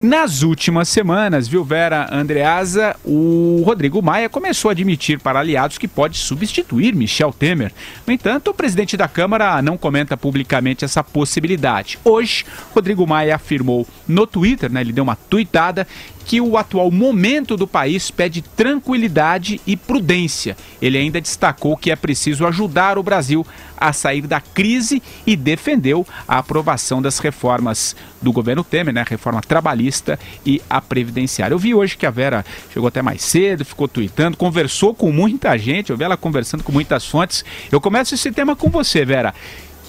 Nas últimas semanas, viu, Vera Andreasa, o Rodrigo Maia começou a admitir para aliados que pode substituir Michel Temer. No entanto, o presidente da Câmara não comenta publicamente essa possibilidade. Hoje, Rodrigo Maia afirmou no Twitter, ele deu uma tuitada, que o atual momento do país pede tranquilidade e prudência. Ele ainda destacou que é preciso ajudar o Brasil a sair da crise e defendeu a aprovação das reformas do governo Temer, a reforma trabalhista e a previdenciária. Eu vi hoje que a Vera chegou até mais cedo, ficou tuitando, conversou com muita gente, eu vi ela conversando com muitas fontes. Eu começo esse tema com você, Vera.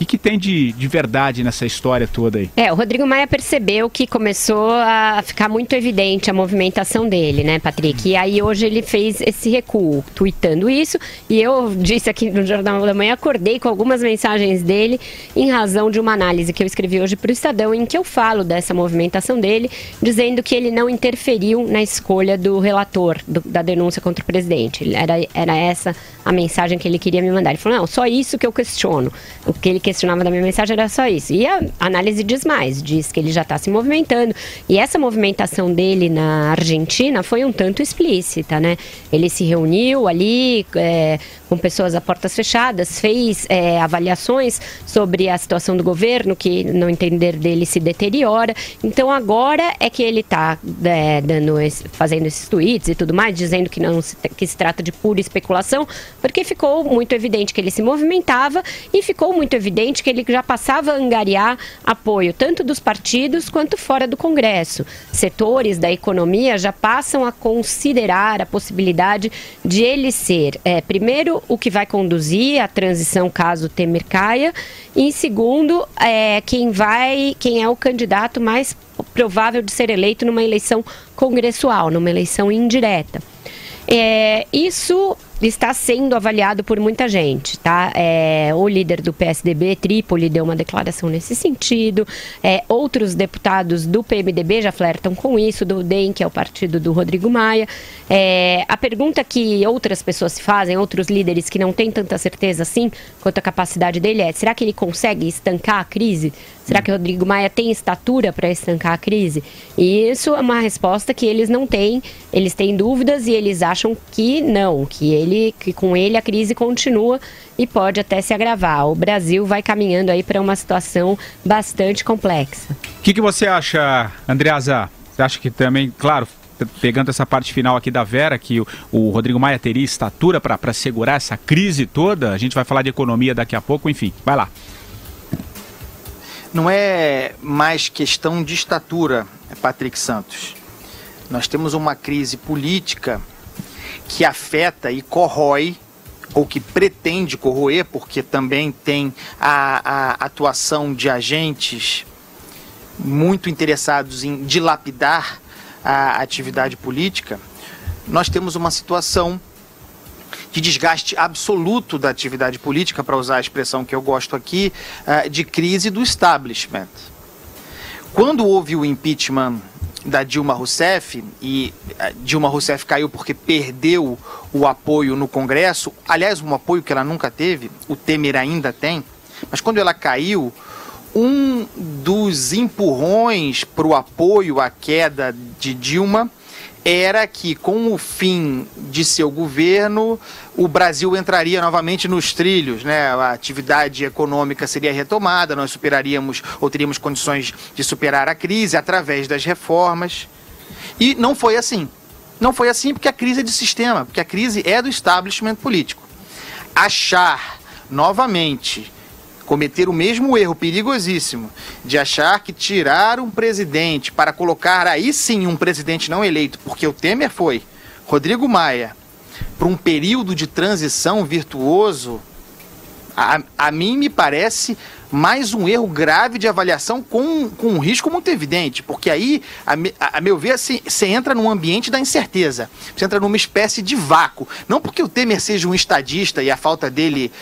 O que tem de verdade nessa história toda aí? O Rodrigo Maia percebeu que começou a ficar muito evidente a movimentação dele, né, Patrick? E aí hoje ele fez esse recuo, tuitando isso, e eu disse aqui no Jornal da Manhã, acordei com algumas mensagens dele em razão de uma análise que eu escrevi hoje para o Estadão, em que eu falo dessa movimentação dele, dizendo que ele não interferiu na escolha do relator da denúncia contra o presidente. Era essa a mensagem que ele queria me mandar. Ele falou, não, só isso que eu questiono. O que ele questionava da minha mensagem era só isso. E a análise diz mais, diz que ele já está se movimentando. E essa movimentação dele na Argentina foi um tanto explícita, né? Ele se reuniu ali com pessoas a portas fechadas, fez avaliações sobre a situação do governo, que no entender dele se deteriora. Então agora é que ele está fazendo esses tweets e tudo mais, dizendo que se trata de pura especulação, porque ficou muito evidente que ele se movimentava e ficou muito evidente que ele já passava a angariar apoio tanto dos partidos quanto fora do Congresso. Setores da economia já passam a considerar a possibilidade de ele ser, primeiro, o que vai conduzir à transição caso Temer caia, e em segundo, quem é o candidato mais provável de ser eleito numa eleição congressual, numa eleição indireta. Isso está sendo avaliado por muita gente, tá? O líder do PSDB, Trípoli, deu uma declaração nesse sentido. Outros deputados do PMDB já flertam com isso, do DEM, que é o partido do Rodrigo Maia. A pergunta que outras pessoas se fazem, outros líderes que não têm tanta certeza assim quanto a capacidade dele será que ele consegue estancar a crise? Será que o Rodrigo Maia tem estatura para estancar a crise? E isso é uma resposta que eles não têm, eles têm dúvidas e eles acham que não, que com ele a crise continua e pode até se agravar. O Brasil vai caminhando aí para uma situação bastante complexa. O que você acha, Andreasa? Você acha que também, claro, pegando essa parte final aqui da Vera, que o Rodrigo Maia teria estatura para segurar essa crise toda? A gente vai falar de economia daqui a pouco, enfim, vai lá. Não é mais questão de estatura, Patrick Santos. Nós temos uma crise política que afeta e corrói, ou que pretende corroer, porque também tem a atuação de agentes muito interessados em dilapidar a atividade política. Nós temos uma situação de desgaste absoluto da atividade política, para usar a expressão que eu gosto aqui, de crise do establishment. Quando houve o impeachment da Dilma Rousseff, e Dilma Rousseff caiu porque perdeu o apoio no Congresso, aliás, um apoio que ela nunca teve, o Temer ainda tem, mas quando ela caiu, um dos empurrões para o apoio à queda de Dilma era que, com o fim de seu governo, o Brasil entraria novamente nos trilhos, né? A atividade econômica seria retomada, nós superaríamos ou teríamos condições de superar a crise através das reformas. E não foi assim. Não foi assim porque a crise é de sistema, porque a crise é do establishment político. Achar novamente, cometer o mesmo erro perigosíssimo de achar que tirar um presidente para colocar aí sim um presidente não eleito, porque o Temer foi, Rodrigo Maia, para um período de transição virtuoso, a mim me parece mais um erro grave de avaliação com um risco muito evidente, porque aí, a meu ver, você entra num ambiente da incerteza, você entra numa espécie de vácuo, não porque o Temer seja um estadista e a falta dele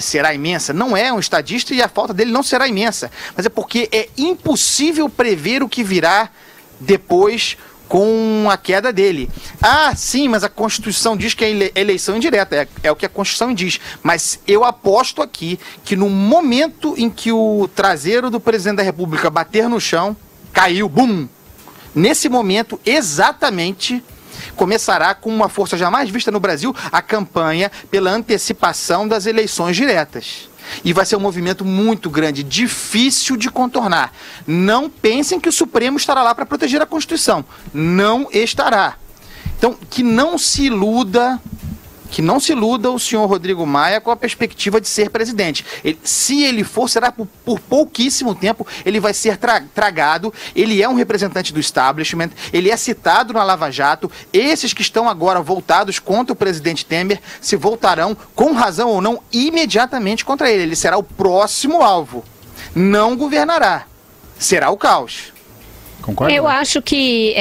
será imensa, não é um estadista e a falta dele não será imensa, mas é porque é impossível prever o que virá depois com a queda dele. Ah, sim, mas a Constituição diz que é eleição indireta, é o que a Constituição diz. Mas eu aposto aqui que no momento em que o traseiro do presidente da República bater no chão, caiu, bum! Nesse momento, exatamente, começará com uma força jamais vista no Brasil a campanha pela antecipação das eleições diretas. E vai ser um movimento muito grande, difícil de contornar. Não pensem que o Supremo estará lá para proteger a Constituição. Não estará. Então, que não se iluda o senhor Rodrigo Maia com a perspectiva de ser presidente. Se ele for, será por pouquíssimo tempo, ele vai ser tragado. Ele é um representante do establishment, ele é citado na Lava Jato. Esses que estão agora voltados contra o presidente Temer se voltarão, com razão ou não, imediatamente contra ele. Ele será o próximo alvo. Não governará. Será o caos. Concorda? Eu acho que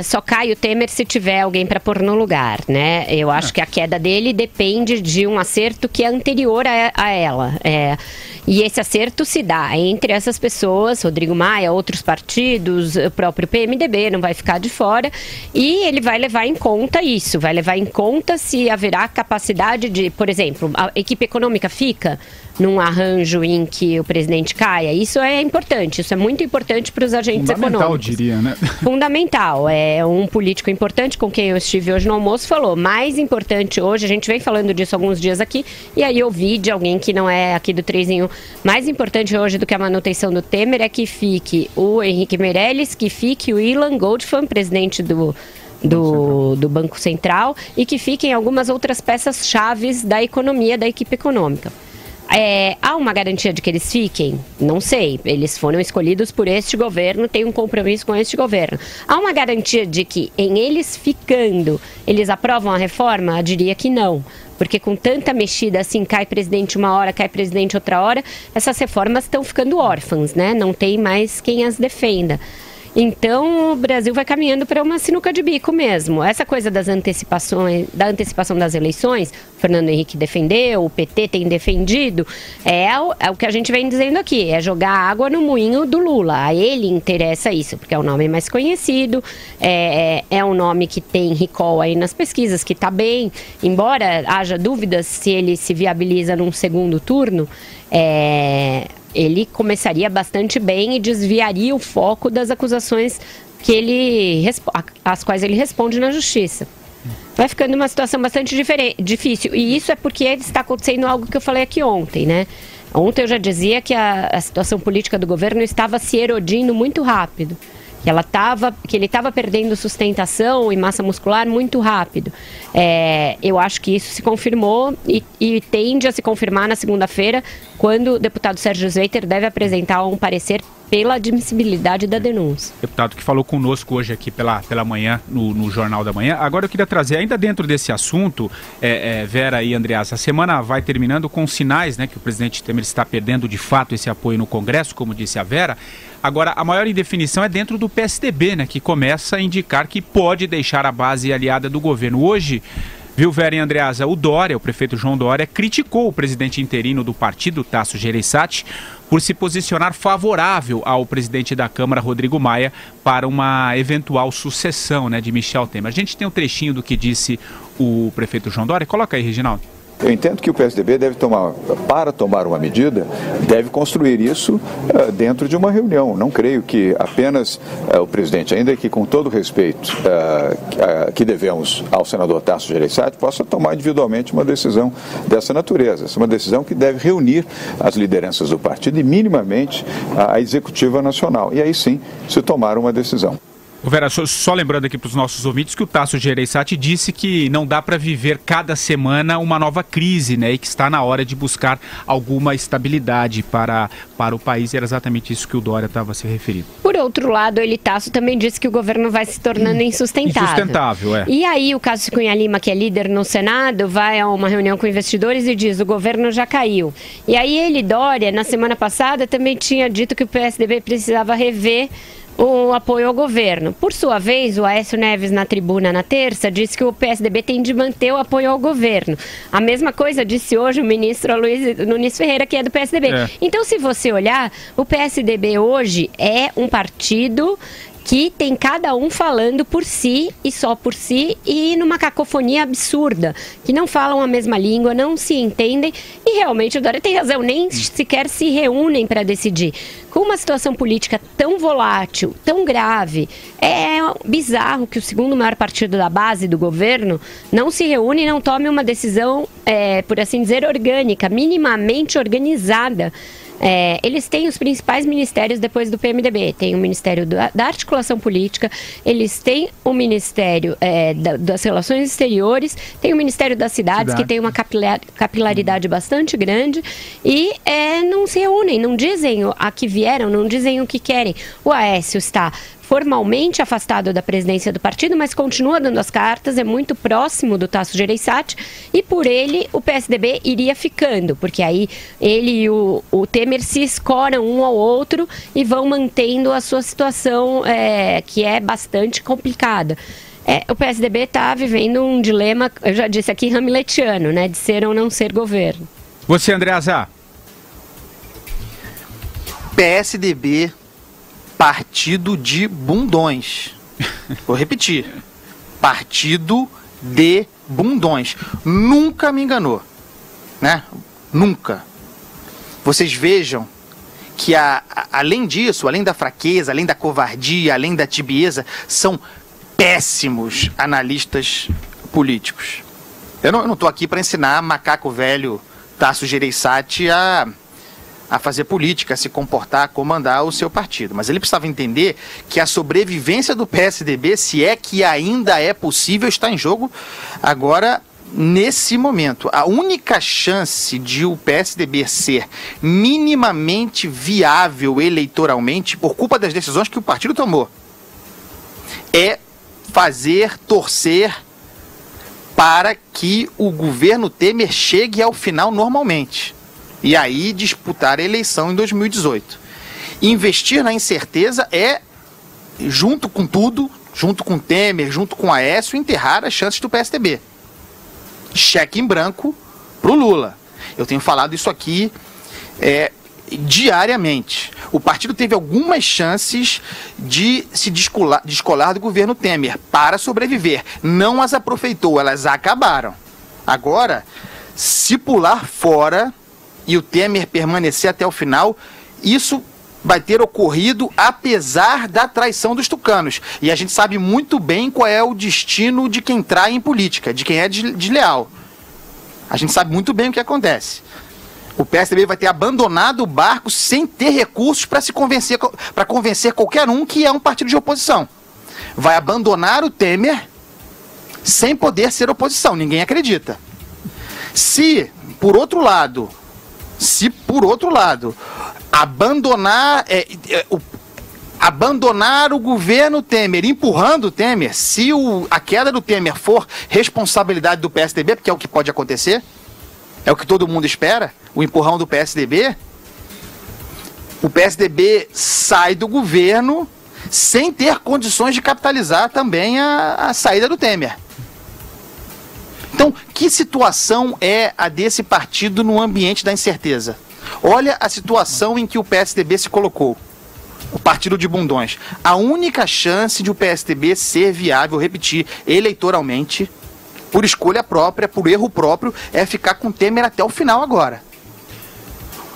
só cai o Temer se tiver alguém para pôr no lugar, né? Eu acho que a queda dele depende de um acerto que é anterior a ela. E esse acerto se dá entre essas pessoas, Rodrigo Maia, outros partidos, o próprio PMDB não vai ficar de fora, e ele vai levar em conta isso, vai levar em conta se haverá capacidade de, por exemplo, a equipe econômica fica num arranjo em que o presidente caia. Isso é importante, isso é muito importante para os agentes econômicos. Fundamental, diria, né? Fundamental. É um político importante com quem eu estive hoje no almoço falou, mais importante hoje, a gente vem falando disso há alguns dias aqui, e aí eu ouvi de alguém que não é aqui do 3 em 1, mais importante hoje do que a manutenção do Temer é que fique o Henrique Meirelles, que fique o Ilan Goldfam, presidente do Banco Central, e que fiquem algumas outras peças chaves da economia, da equipe econômica. Há uma garantia de que eles fiquem? Não sei. Eles foram escolhidos por este governo, têm um compromisso com este governo. Há uma garantia de que, em eles ficando, eles aprovam a reforma? Eu diria que não. Porque com tanta mexida assim, cai presidente uma hora, cai presidente outra hora, essas reformas estão ficando órfãs, né? Não tem mais quem as defenda. Então, o Brasil vai caminhando para uma sinuca de bico mesmo. Essa coisa da antecipação das eleições, o Fernando Henrique defendeu, o PT tem defendido, é o que a gente vem dizendo aqui, é jogar água no moinho do Lula. A ele interessa isso, porque é o nome mais conhecido, é um nome que tem recall aí nas pesquisas, que está bem, embora haja dúvidas se ele se viabiliza num segundo turno, ele começaria bastante bem e desviaria o foco das acusações às quais ele responde na justiça. Vai ficando uma situação bastante difícil. E isso é porque está acontecendo algo que eu falei aqui ontem, né? Ontem eu já dizia que a situação política do governo estava se erodindo muito rápido. Que ele estava perdendo sustentação e massa muscular muito rápido. Eu acho que isso se confirmou e tende a se confirmar na segunda-feira, quando o deputado Sérgio Zweiter deve apresentar um parecer pela admissibilidade da denúncia. Deputado que falou conosco hoje aqui pela manhã, no Jornal da Manhã. Agora eu queria trazer, ainda dentro desse assunto, Vera e Andreasa, a semana vai terminando com sinais, né, que o presidente Temer está perdendo de fato esse apoio no Congresso, como disse a Vera. Agora, a maior indefinição é dentro do PSDB, né, que começa a indicar que pode deixar a base aliada do governo. Hoje, viu, Vera e Andreasa, o prefeito João Dória, criticou o presidente interino do partido, Tasso Gereissati, por se posicionar favorável ao presidente da Câmara, Rodrigo Maia, para uma eventual sucessão, né, de Michel Temer. A gente tem um trechinho do que disse o prefeito João Dória. Coloca aí, Reginaldo. Eu entendo que o PSDB para tomar uma medida, deve construir isso dentro de uma reunião. Não creio que apenas o presidente, ainda que com todo o respeito que devemos ao senador Tasso Gereissati, possa tomar individualmente uma decisão dessa natureza. Essa é uma decisão que deve reunir as lideranças do partido e minimamente a executiva nacional. E aí sim se tomar uma decisão. Vera, só lembrando aqui para os nossos ouvintes que o Tasso Gereissati disse que não dá para viver cada semana uma nova crise, né? E que está na hora de buscar alguma estabilidade para o país. Era exatamente isso que o Dória estava se referindo. Por outro lado, Tasso também disse que o governo vai se tornando insustentável. Insustentável, é. E aí o Cássio Cunha Lima, que é líder no Senado, vai a uma reunião com investidores e diz: o governo já caiu. E aí Dória, na semana passada, também tinha dito que o PSDB precisava rever o apoio ao governo. Por sua vez, o Aécio Neves, na tribuna na terça, disse que o PSDB tem de manter o apoio ao governo. A mesma coisa disse hoje o ministro Luiz Nunes Ferreira, que é do PSDB. Então, se você olhar, o PSDB hoje é um partido que tem cada um falando por si e só por si e numa cacofonia absurda, que não falam a mesma língua, não se entendem e realmente o Dória tem razão, nem sequer se reúnem para decidir. Com uma situação política tão volátil, tão grave, é bizarro que o segundo maior partido da base do governo não se reúne e não tome uma decisão, por assim dizer, orgânica, minimamente organizada. Eles têm os principais ministérios depois do PMDB. Tem o Ministério da Articulação Política, eles têm o Ministério das Relações Exteriores, tem o Ministério das Cidades, que tem uma capilaridade bastante grande, e não se reúnem, não dizem a que vieram, não dizem o que querem. O Aécio está formalmente afastado da presidência do partido, mas continua dando as cartas, é muito próximo do Tasso Gereissati, e por ele o PSDB iria ficando, porque aí ele e o Temer se escoram um ao outro e vão mantendo a sua situação, que é bastante complicada. O PSDB está vivendo um dilema, eu já disse aqui, hamletiano, né, de ser ou não ser governo. Você, Andreasa? PSDB, partido de bundões. Vou repetir. Partido de bundões. Nunca me enganou, né? Nunca. Vocês vejam que, além disso, além da fraqueza, além da covardia, além da tibieza, são péssimos analistas políticos. Eu não estou aqui para ensinar macaco velho Tasso Gereissati a fazer política, a se comportar, a comandar o seu partido. Mas ele precisava entender que a sobrevivência do PSDB, se é que ainda é possível, está em jogo agora, nesse momento. A única chance de o PSDB ser minimamente viável eleitoralmente, por culpa das decisões que o partido tomou, é torcer para que o governo Temer chegue ao final normalmente. E aí disputar a eleição em 2018. Investir na incerteza junto com tudo, junto com Temer, junto com Aécio, enterrar as chances do PSDB. Cheque em branco pro Lula. Eu tenho falado isso aqui diariamente. O partido teve algumas chances de se descolar do governo Temer para sobreviver. Não as aproveitou, elas acabaram. Agora, se pular fora e o Temer permanecer até o final, isso vai ter ocorrido apesar da traição dos tucanos. E a gente sabe muito bem qual é o destino de quem trai em política, de quem é desleal. A gente sabe muito bem o que acontece. O PSDB vai ter abandonado o barco sem ter recursos para convencer qualquer um que é um partido de oposição. Vai abandonar o Temer sem poder ser oposição. Ninguém acredita. Se, por outro lado, abandonar o governo Temer, empurrando o Temer, se a queda do Temer for responsabilidade do PSDB, porque é o que pode acontecer, é o que todo mundo espera, o empurrão do PSDB, o PSDB sai do governo sem ter condições de capitalizar também a saída do Temer. Então, que situação é a desse partido no ambiente da incerteza? Olha a situação em que o PSDB se colocou. O partido de bundões. A única chance de o PSDB ser viável, repetir, eleitoralmente, por escolha própria, por erro próprio, é ficar com Temer até o final agora.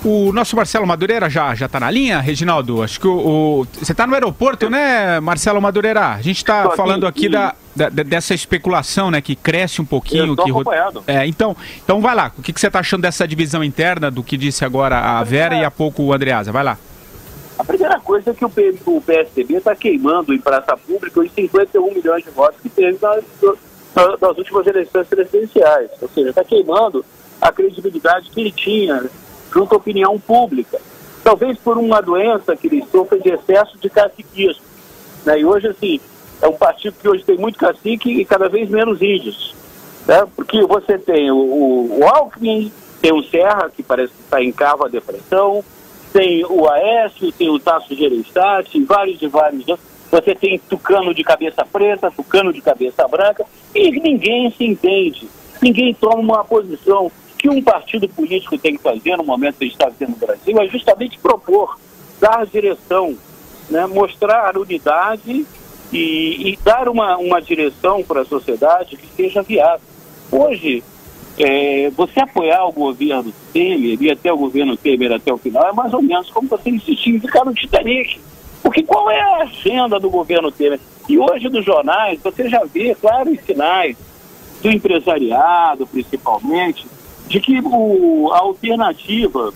O nosso Marcelo Madureira já está na linha, Reginaldo? Acho que você está no aeroporto, né, Marcelo Madureira? A gente está falando aqui dessa especulação, né, que cresce um pouquinho. Eu estou acompanhado. Então vai lá, o que você está achando dessa divisão interna, do que disse agora a Vera e há pouco o Andreasa? Vai lá. A primeira coisa é que o PSDB está queimando em praça pública os 51 milhões de votos que teve nas últimas eleições presidenciais. Ou seja, está queimando a credibilidade que ele tinha junto à opinião pública. Talvez por uma doença que ele sofre de excesso de caciquismo. Né? E hoje, assim, é um partido que hoje tem muito cacique e cada vez menos índios. Né? Porque você tem o Alckmin, tem o Serra, que parece que está em cava a depressão, tem o Aécio, tem o Tasso Gereissati, vários. Você tem tucano de cabeça preta, tucano de cabeça branca, e ninguém se entende. Ninguém toma uma posição. Que um partido político tem que fazer no momento que a gente está vivendo no Brasil é justamente propor, dar direção, né, mostrar unidade e dar uma direção para a sociedade que seja viável. Hoje, você apoiar o governo Temer e até o governo Temer até o final é mais ou menos como você insistir em ficar no Titanic. Porque qual é a agenda do governo Temer? E hoje nos jornais você já vê claros sinais do empresariado, principalmente, de que a alternativa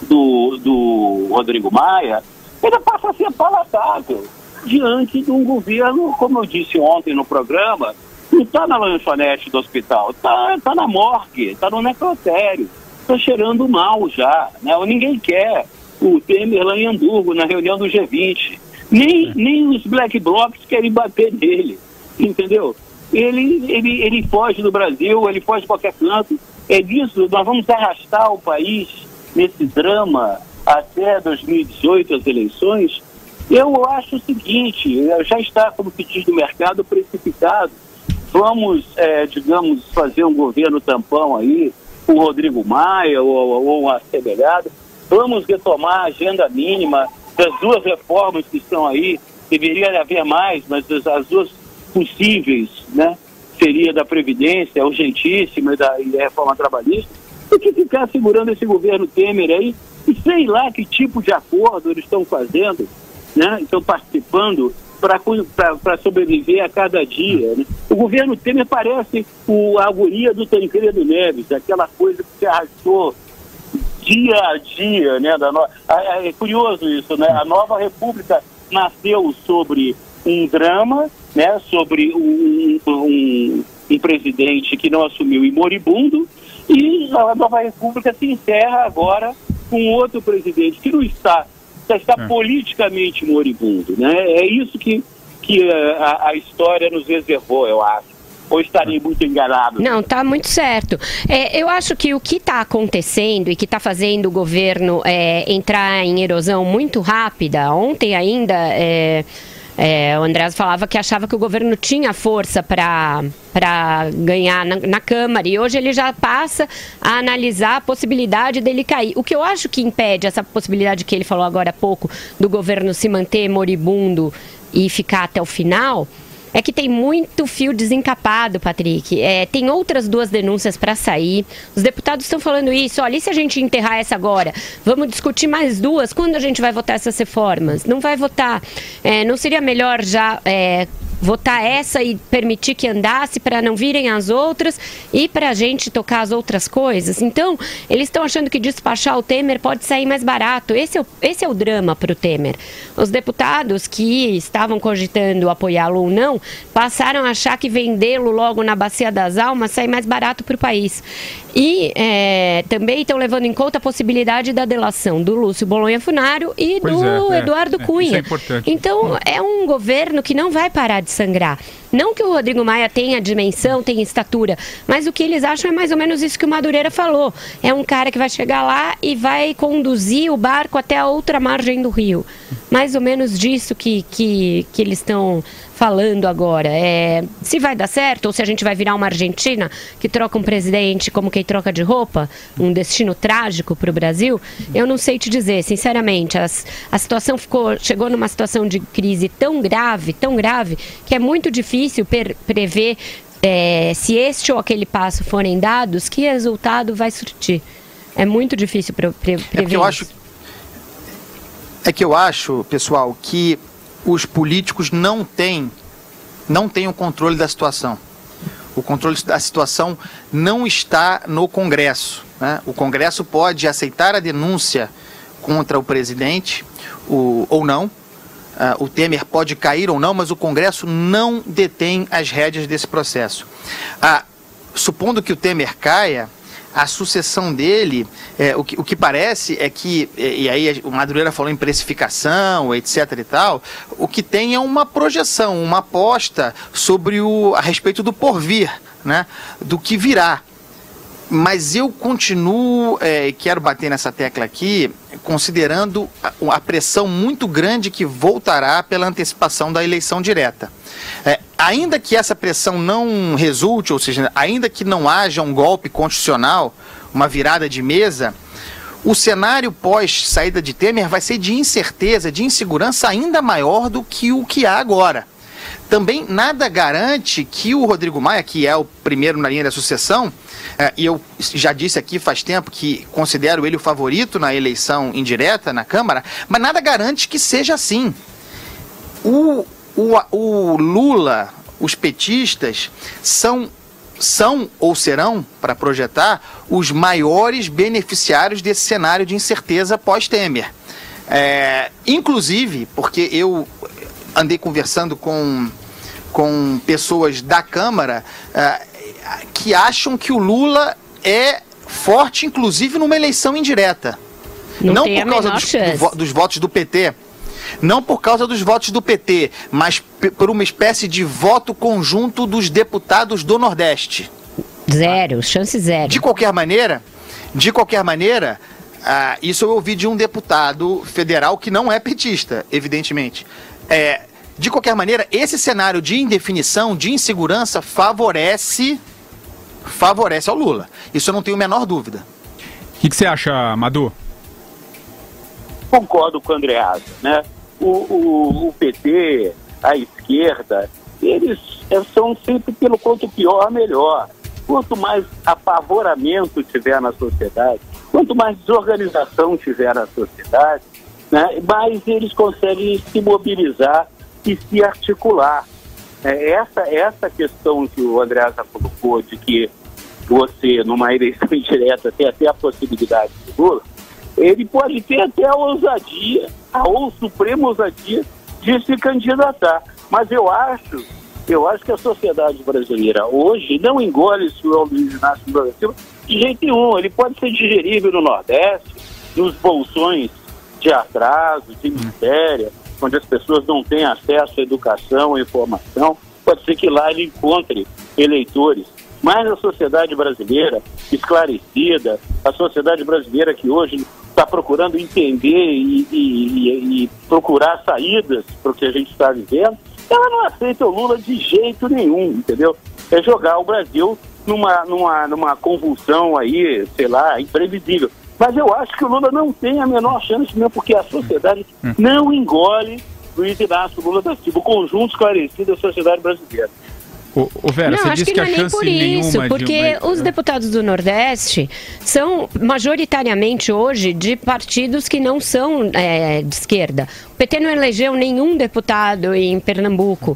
do Rodrigo Maia, ele passa a ser palatável diante de um governo, como eu disse ontem no programa, não está na lanchonete do hospital, está na morgue, está no necrotério, está cheirando mal já, né? Ninguém quer o Temer lá em Hamburgo, na reunião do G20, nem os black blocs querem bater nele, entendeu? Ele foge do Brasil, ele foge de qualquer canto. É disso, nós vamos arrastar o país nesse drama até 2018, as eleições. Eu acho o seguinte, já está, como se diz no mercado, precipitado. Vamos, digamos, fazer um governo tampão aí, com o Rodrigo Maia ou um assemelhado. Vamos retomar a agenda mínima das duas reformas que estão aí. Deveria haver mais, mas as duas possíveis, né? Seria da Previdência, urgentíssima, e da reforma trabalhista, do que ficar segurando esse governo Temer aí, e sei lá que tipo de acordo eles estão fazendo, né? Estão participando para sobreviver a cada dia, né? O governo Temer parece a agonia do Tancredo Neves, aquela coisa que se arrastou dia a dia, né? É curioso isso, né? A Nova República nasceu sobre um drama, né, sobre um presidente que não assumiu e moribundo, e a Nova República se encerra agora com outro presidente que não está politicamente moribundo, né? É isso que a história nos reservou, eu acho. Ou estarei muito enganado? Não, está muito certo. Eu acho que o que está acontecendo e que está fazendo o governo entrar em erosão muito rápida, ontem ainda... o Andreas falava que achava que o governo tinha força para ganhar na Câmara, e hoje ele já passa a analisar a possibilidade dele cair. O que eu acho que impede essa possibilidade que ele falou agora há pouco, do governo se manter moribundo e ficar até o final, é que tem muito fio desencapado, Patrick. Tem outras duas denúncias para sair. Os deputados estão falando isso. Olha, e se a gente enterrar essa agora? Vamos discutir mais duas? Quando a gente vai votar essas reformas? Não vai votar. Não seria melhor já votar essa e permitir que andasse para não virem as outras e para a gente tocar as outras coisas? Então, eles estão achando que despachar o Temer pode sair mais barato. Esse é o drama para o Temer. Os deputados que estavam cogitando apoiá-lo ou não passaram a achar que vendê-lo logo na Bacia das Almas sai mais barato para o país. E também estão levando em conta a possibilidade da delação do Lúcio Bolonha Funaro e do Eduardo Cunha. Isso é importante. Então, é um governo que não vai parar de sangrar. Não que o Rodrigo Maia tenha dimensão, tenha estatura, mas o que eles acham é mais ou menos isso que o Madureira falou. É um cara que vai chegar lá e vai conduzir o barco até a outra margem do rio. Mais ou menos disso que eles estão falando agora. Se vai dar certo, ou se a gente vai virar uma Argentina que troca um presidente como quem troca de roupa, um destino trágico para o Brasil, eu não sei te dizer, sinceramente. A situação chegou numa situação de crise tão grave, que é muito difícil prever se este ou aquele passo forem dados, que resultado vai surtir. É muito difícil prever isso. É que eu acho, pessoal, que os políticos não têm o controle da situação. O controle da situação não está no Congresso, né? O Congresso pode aceitar a denúncia contra o presidente ou não. O Temer pode cair ou não, mas o Congresso não detém as rédeas desse processo. Supondo que o Temer caia, a sucessão dele, o que parece é que, e aí o Madureira falou em precificação, etc. e tal, o que tem é uma projeção, uma aposta sobre a respeito do porvir, né, do que virá. Mas eu continuo, quero bater nessa tecla aqui, considerando a pressão muito grande que voltará pela antecipação da eleição direta. Ainda que essa pressão não resulte, ou seja, ainda que não haja um golpe constitucional, uma virada de mesa, o cenário pós saída de Temer vai ser de incerteza, de insegurança ainda maior do que o que há agora. Também nada garante que o Rodrigo Maia, que é o primeiro na linha da sucessão, e eu já disse aqui faz tempo que considero ele o favorito na eleição indireta na Câmara, mas nada garante que seja assim. O Lula, os petistas, são ou serão, para projetar, os maiores beneficiários desse cenário de incerteza pós-Temer. Inclusive, porque eu andei conversando com pessoas da Câmara que acham que o Lula é forte, inclusive, numa eleição indireta. Não por causa dos votos do PT. Não por causa dos votos do PT, mas por uma espécie de voto conjunto dos deputados do Nordeste. Zero, chance zero. De qualquer maneira, isso eu ouvi de um deputado federal que não é petista, evidentemente. De qualquer maneira, esse cenário de indefinição, de insegurança, favorece ao Lula. Isso eu não tenho a menor dúvida. O que você acha, Madu? Concordo com o Andreasa, né? O PT, a esquerda, eles são sempre pelo quanto pior, melhor. Quanto mais apavoramento tiver na sociedade, quanto mais desorganização tiver na sociedade, né, mais eles conseguem se mobilizar e se articular. Essa questão que o Andreasa colocou de que você, numa eleição indireta, tem até a possibilidade de Lula, ele pode ter até a ousadia, ou suprema ousadia, de se candidatar. Mas eu acho que a sociedade brasileira hoje não engole o senhor Luiz Inácio Lula da Silva de jeito nenhum. Ele pode ser digerível no Nordeste, nos bolsões de atraso, de miséria, onde as pessoas não têm acesso à educação, à informação. Pode ser que lá ele encontre eleitores. Mas a sociedade brasileira esclarecida, a sociedade brasileira que hoje está procurando entender e procurar saídas para o que a gente está vivendo, ela não aceita o Lula de jeito nenhum, entendeu? É jogar o Brasil numa convulsão aí, sei lá, imprevisível. Mas eu acho que o Lula não tem a menor chance mesmo, porque a sociedade não engole Luiz Inácio Lula da Silva, o conjunto esclarecido da sociedade brasileira. Vera, não, você acho disse que não a é nem chance por isso, porque os deputados do Nordeste são majoritariamente hoje de partidos que não são de esquerda. O PT não elegeu nenhum deputado em Pernambuco,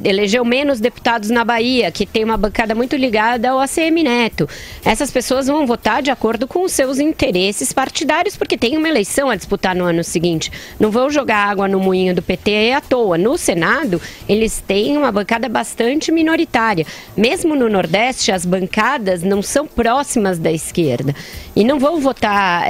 elegeu menos deputados na Bahia, que tem uma bancada muito ligada ao ACM Neto. Essas pessoas vão votar de acordo com os seus interesses partidários, porque tem uma eleição a disputar no ano seguinte. Não vão jogar água no moinho do PT à toa. No Senado, eles têm uma bancada bastante minoritária. Mesmo no Nordeste, as bancadas não são próximas da esquerda. E não vão votar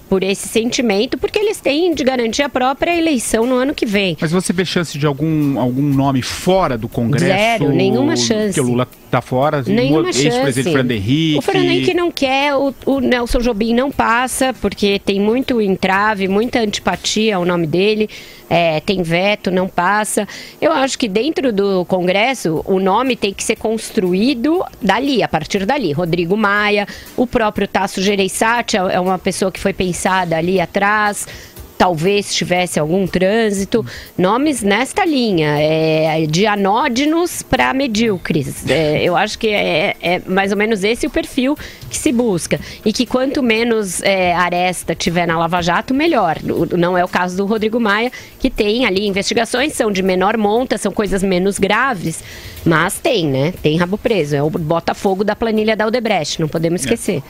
por esse sentimento, porque eles têm de garantir a própria eleição no ano que vem. Mas você vê chance de algum nome fora do Congresso? Zero, nenhuma chance. Que o Lula está fora? Nenhuma chance. Ex-presidente Fernando Henrique. O Fernando Henrique não quer, o Nelson Jobim não passa, porque tem muito entrave, muita antipatia ao nome dele. Tem veto, não passa. Eu acho que dentro do Congresso o nome tem que ser construído dali, a partir dali. Rodrigo Maia, o próprio Tasso Gereissati é uma pessoa que foi pensada ali atrás. Talvez tivesse algum trânsito, nomes nesta linha, de anódinos para medíocres. Eu acho que é mais ou menos esse o perfil que se busca. E que quanto menos aresta tiver na Lava Jato, melhor. Não é o caso do Rodrigo Maia, que tem ali investigações, são de menor monta, são coisas menos graves, mas tem, né? Tem rabo preso. É o Botafogo da planilha da Odebrecht, não podemos esquecer.